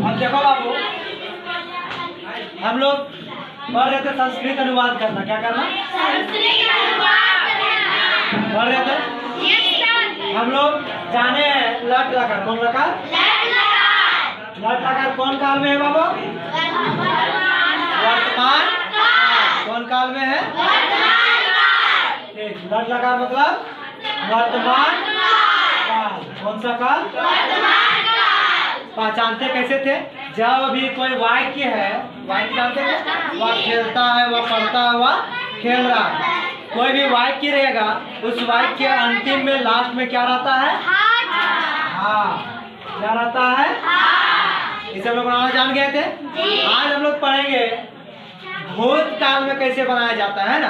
अब देखो बाबू, हम लोग पढ़ रहे थे संस्कृत अनुवाद करना। क्या करना? पढ़ रहे थे हम लोग। जाने लट लकार, कौन लकार? लट लकार कौन काल में है बाबू? वर्तमान। कौन काल में है? लट लकार मतलब वर्तमान काल। कौन सा काल? पहचानते कैसे थे? जब भी कोई वाक्य है, वाक्य जानते थे, वह खेलता है, वह पढ़ता है, वह खेल रहा है। कोई भी वाक्य रहेगा, उस वाक्य के अंतिम में लास्ट में क्या रहता है? हाँ, क्या रहता है? इसे हम लोग बनाना जान गए थे। आज हम लोग पढ़ेंगे भूतकाल में कैसे बनाया जाता है ना।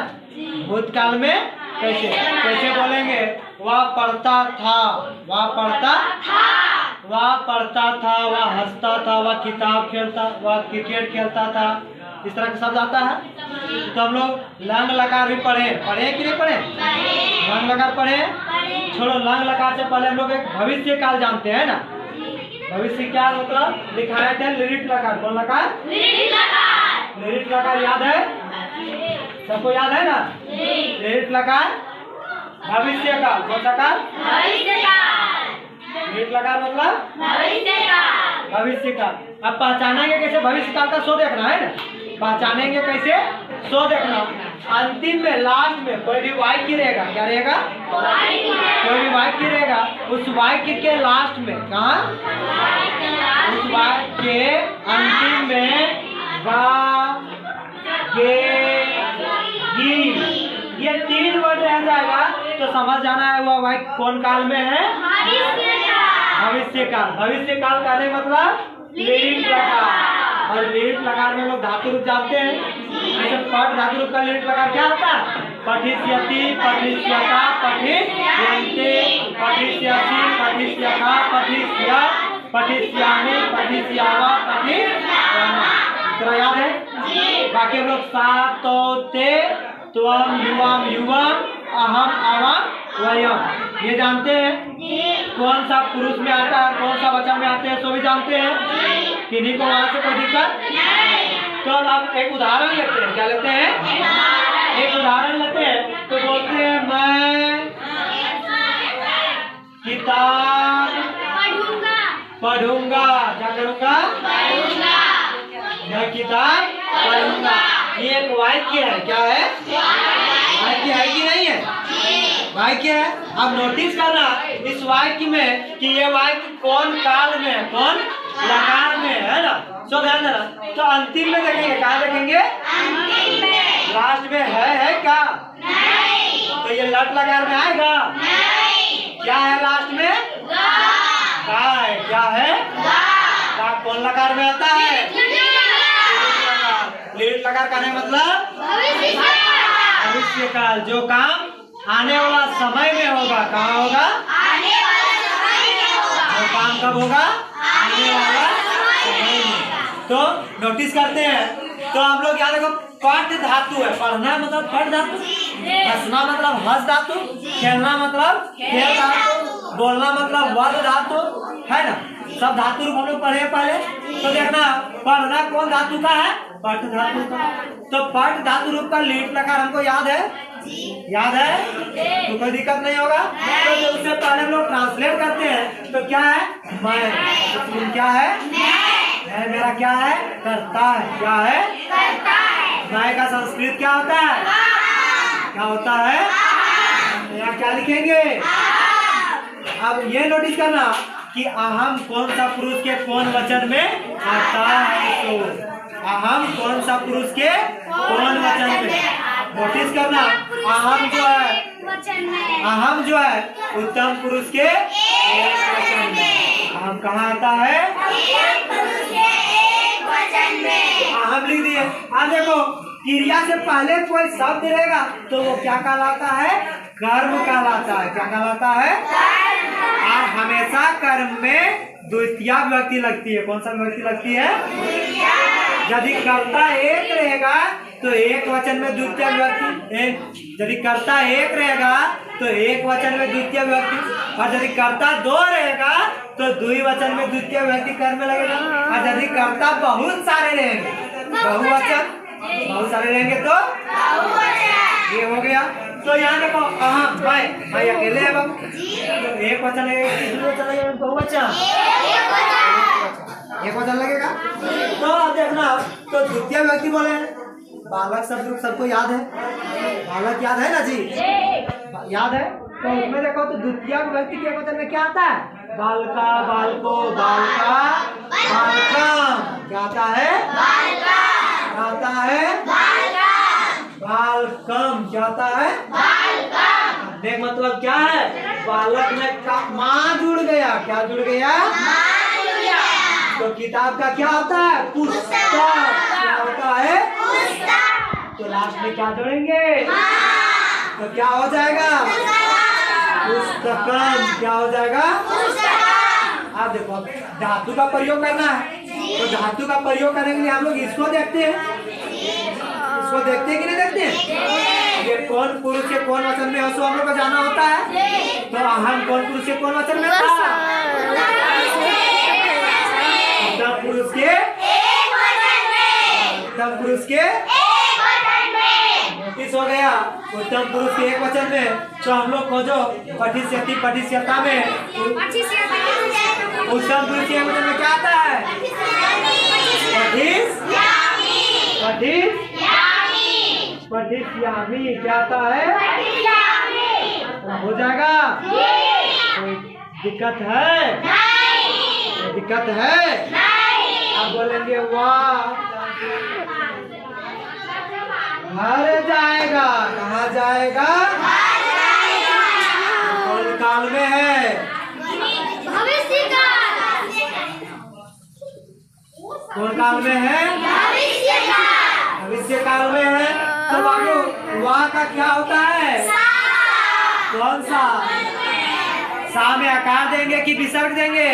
भूतकाल में कैसे कैसे बोलेंगे? वह पढ़ता था, वह पढ़ता था, वह पढ़ता था, वह हंसता था, वह किताब खेलता, वह क्रिकेट खेलता था। इस तरह का शब्द आता है। तो हम लोग लंग लकार भी पढ़े कि नहीं पढ़े? लंग लकार पढ़े। छोड़ो, लंग लकार से पहले हम लोग एक भविष्य काल जानते हैं ना। भविष्य काल मतलब लिखाए थे लिरिट लकार। कौन लकार? लिरिट लकार याद है? सबको याद है ना? लिरिट लकार भविष्य काल। कौन सा काल? लिरिट लकार मतलब भविष्य काल। अब पहचानेंगे कैसे? भविष्य काल का शो देखना है ना। पहचानेंगे कैसे? शो देखना। अंतिम में लास्ट में कोई भी वाक्य रहेगा। क्या रहेगा? कोई भी वाक्य रहेगा, उस वाक्य के लास्ट में कहाँ? उस वाक्य के अंतिम में गा, गे, गी, ये 3 वर्ड रह जाएगा तो समझ जाना है वह वाक्य कौन काल में है? भविष्य काल। भविष्य काल का नहीं मतलब लिरिट लकार। और लिरिट लकार में लोग धातु रूप जानते हैं। जैसे पठ धातु रूप का लिरिट लकार क्या होता है? पठिष्यति, पठिष्यता, पठिष्यन्ते, पठिष्यसि, पठिष्यका, पठिष्यत्, पठिष्यामि, पठिष्यावा, पठिष्यामः। इतना याद है? बाकी हम लोग सा, तो, ते, त्वम, युवम, युवम, अहम, अवम, वयम, ये जानते हैं। कौन सा पुरुष में आता है, कौन सा वचन में आते हैं, सो भी जानते हैं। किन्हीं को वहां से कोई दिक्कत? तो अब एक उदाहरण लेते हैं। क्या लेते हैं? एक उदाहरण लेते हैं। तो बोलते हैं मैं किताब पढ़ूंगा। क्या करूंगा? मैं किताब पढ़ूंगा। ये एक वाक्य है। क्या है? वाक्य है कि नहीं है? वाक्य है। अब नोटिस करना इस वाक्य में कि ये वाक्य कौन काल में है, कौन लकार में है ना। सो ध्यान देना। तो अंतिम में देखेंगे। कहाँ देखेंगे? लास्ट में है क्या? तो ये लट लकार में आएगा? क्या है लास्ट में? गा है। क्या है? गा कौन लकार में आता है? लिरिट लकार का नहीं मतलब भविष्य काल। जो काम आने वाला समय में होगा। कहाँ होगा? जो काम कब होगा? आने वाला समय में। तो नोटिस करते हैं। तो हम लोग यहाँ देखो, पठ धातु है। पढ़ना मतलब पठ धातु, हंसना मतलब हंस धातु, खेलना मतलब खेल धातु, बोलना मतलब वद धातु है ना। सब धातु रूप हम लोग पढ़े पहले। तो देखना, पढ़ना कौन धातु का है? पठ धातु का। तो पठ धातु रूप का लिरिट लकार हमको याद है? याद है? तो कोई दिक्कत नहीं होगा। तो उससे पहले हम लोग ट्रांसलेट करते हैं। तो क्या है? मैं। तो क्या है? मैं मेरा क्या है? करता है। क्या है? मैं का संस्कृत क्या होता है? क्या होता है? यहाँ क्या लिखेंगे? अब ये नोटिस करना कि अहम कौन सा पुरुष के कौन वचन में आता है। तो अहम कौन सा पुरुष के कौन वचन में? नोटिस करना, अहम जो है उत्तम पुरुष के एक वचन में। अहम कहाँ आता है? अहम लिख दिए। अब देखो, क्रिया से पहले कोई शब्द रहेगा तो वो क्या कहलाता है? कर्म कहलाता है। क्या कहलाता है? और हमेशा कर्म में द्वितीया विभक्ति लगती है। कौन सा विभक्ति लगती है? यदि कर्ता एक रहेगा तो एक वचन में द्वितीय विभक्ति। यदि कर्ता एक रहेगा तो एक वचन में द्वितीय विभक्ति, और यदि कर्ता दो रहेगा तो द्विवचन में द्वितीय विभक्ति कर्म में लगेगा। और यदि कर्ता बहुत सारे रहेंगे, बहुवचन बहुत सारे रहेंगे तो ये हो गया। तो यहाँ देखो भाई अकेले है बाबू, तो एक वचन लगेगा, वचन लगेगा, बहुवचन एक वचन लगेगा। तो अब देखना, तो द्वितीय व्यक्ति बोले बालक शब्द सबको याद है, बालक याद है ना जी, याद है। तो उसमें देखो तो द्वितीय व्यक्ति के वचन में क्या आता है, बालका, बालको, बालका, बालकम, क्या आता है, आता है बालकम, क्या आता है, देख मतलब क्या है, बालक में माँ जुड़ गया, क्या जुड़ गया, तो किताब का क्या होता है, पुस्तक, क्या होता है, तो लास्ट में क्या जोड़ेंगे, तो क्या हो जाएगा, पुस्तकम, क्या हो जाएगा। आप देखो धातु का प्रयोग करना है, तो धातु का प्रयोग करने के लिए हम लोग इसको देखते हैं, इसको देखते हैं कि नहीं देखते हैं, ये कौन पुरुष के कौन वचन में है, हम लोग को जाना होता है। तो अहम कौन पुरुष के कौन वचन में था, उत्तम पुरुष के उत्तम पुरुष के नोटिस हो गया, उत्तम पुरुष के एक वचन में। तो हम लोग खोजो पठिष्यति, पठिष्यता में उत्तम पुरुष के वचन में क्या आता है, पठिष्यामि, क्या आता है, हो जाएगा, कोई दिक्कत है, दिक्कत है, आप बोलेंगे वाह घर जाएगा, कहाँ जाएगा, कौन काल में है, कौन काल में है, भविष्य काल में है। तो बाबू वाह का क्या होता है, कौन सा, सा में आकार देंगे कि विसर्ग देंगे,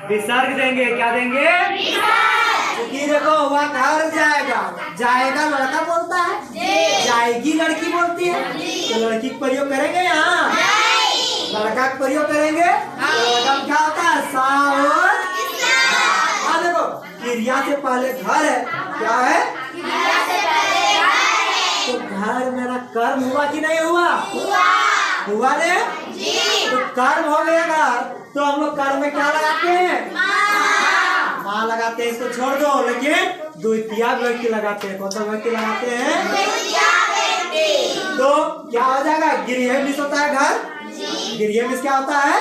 विसर्ग देंगे, क्या देंगे, क्योंकि देखो वह घर जाएगा, जाएगा लड़का बोलता है, जाएगी लड़की बोलती है, तो लड़की का प्रयोग करेंगे यहाँ, लड़का का प्रयोग करेंगे, लड़का क्या होता है, सा और देखो क्रिया से पहले घर है, क्या है, तो घर मेरा कर्म हुआ कि नहीं हुआ, हुआ ने, तो कर्म हो गया, तो हम लोग कर्म में क्या लगाते हैं, माँ लगाते हैं, इसको छोड़ दो, लेकिन द्वितीय व्यक्ति लगाते हैं, कौन सा व्यक्ति लगाते हैं, तो क्या हो जाएगा, गृह मिस होता है घर, गृह मिस क्या होता है,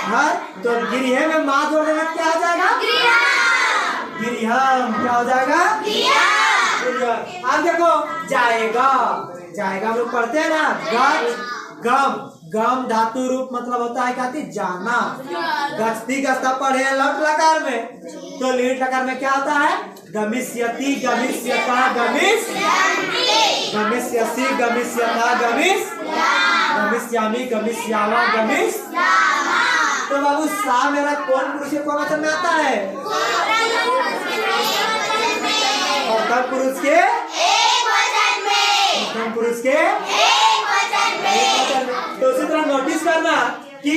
घर, तो गृह में माँ जोड़ देना क्या हो जाएगा, गृहम, क्या हो जाएगा, अब देखो जाएगा, जाएगा हम लोग पढ़ते हैं ना, गम, गम धातु रूप मतलब होता है क्या, जाना, गच्छति गस्ता पढ़े लट लकार में, तो लीट लकार में क्या होता है, गमिष्यति, गमिष्यता, गमिष्यसि, गमिष्यता, गमिष्यामि, गमिष्यामा, तो बाबू सा मेरा कौन पुरुष के कौन वचन में आता है, प्रथम पुरुष के प्रथम पुरुष के एक वचन में। तो उसी तरह नोटिस करना कि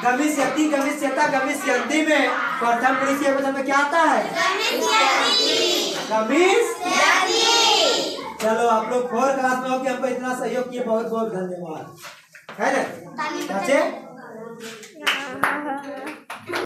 गमिष्यति, गमिष्यता, गमिष्यन्ति में प्रथम पुरुष के वचन में क्या आता है, गमिष्यति। चलो आप लोग 4 क्लास में हो कि हमको इतना सहयोग किए, बहुत बहुत धन्यवाद, है ना बच्चे।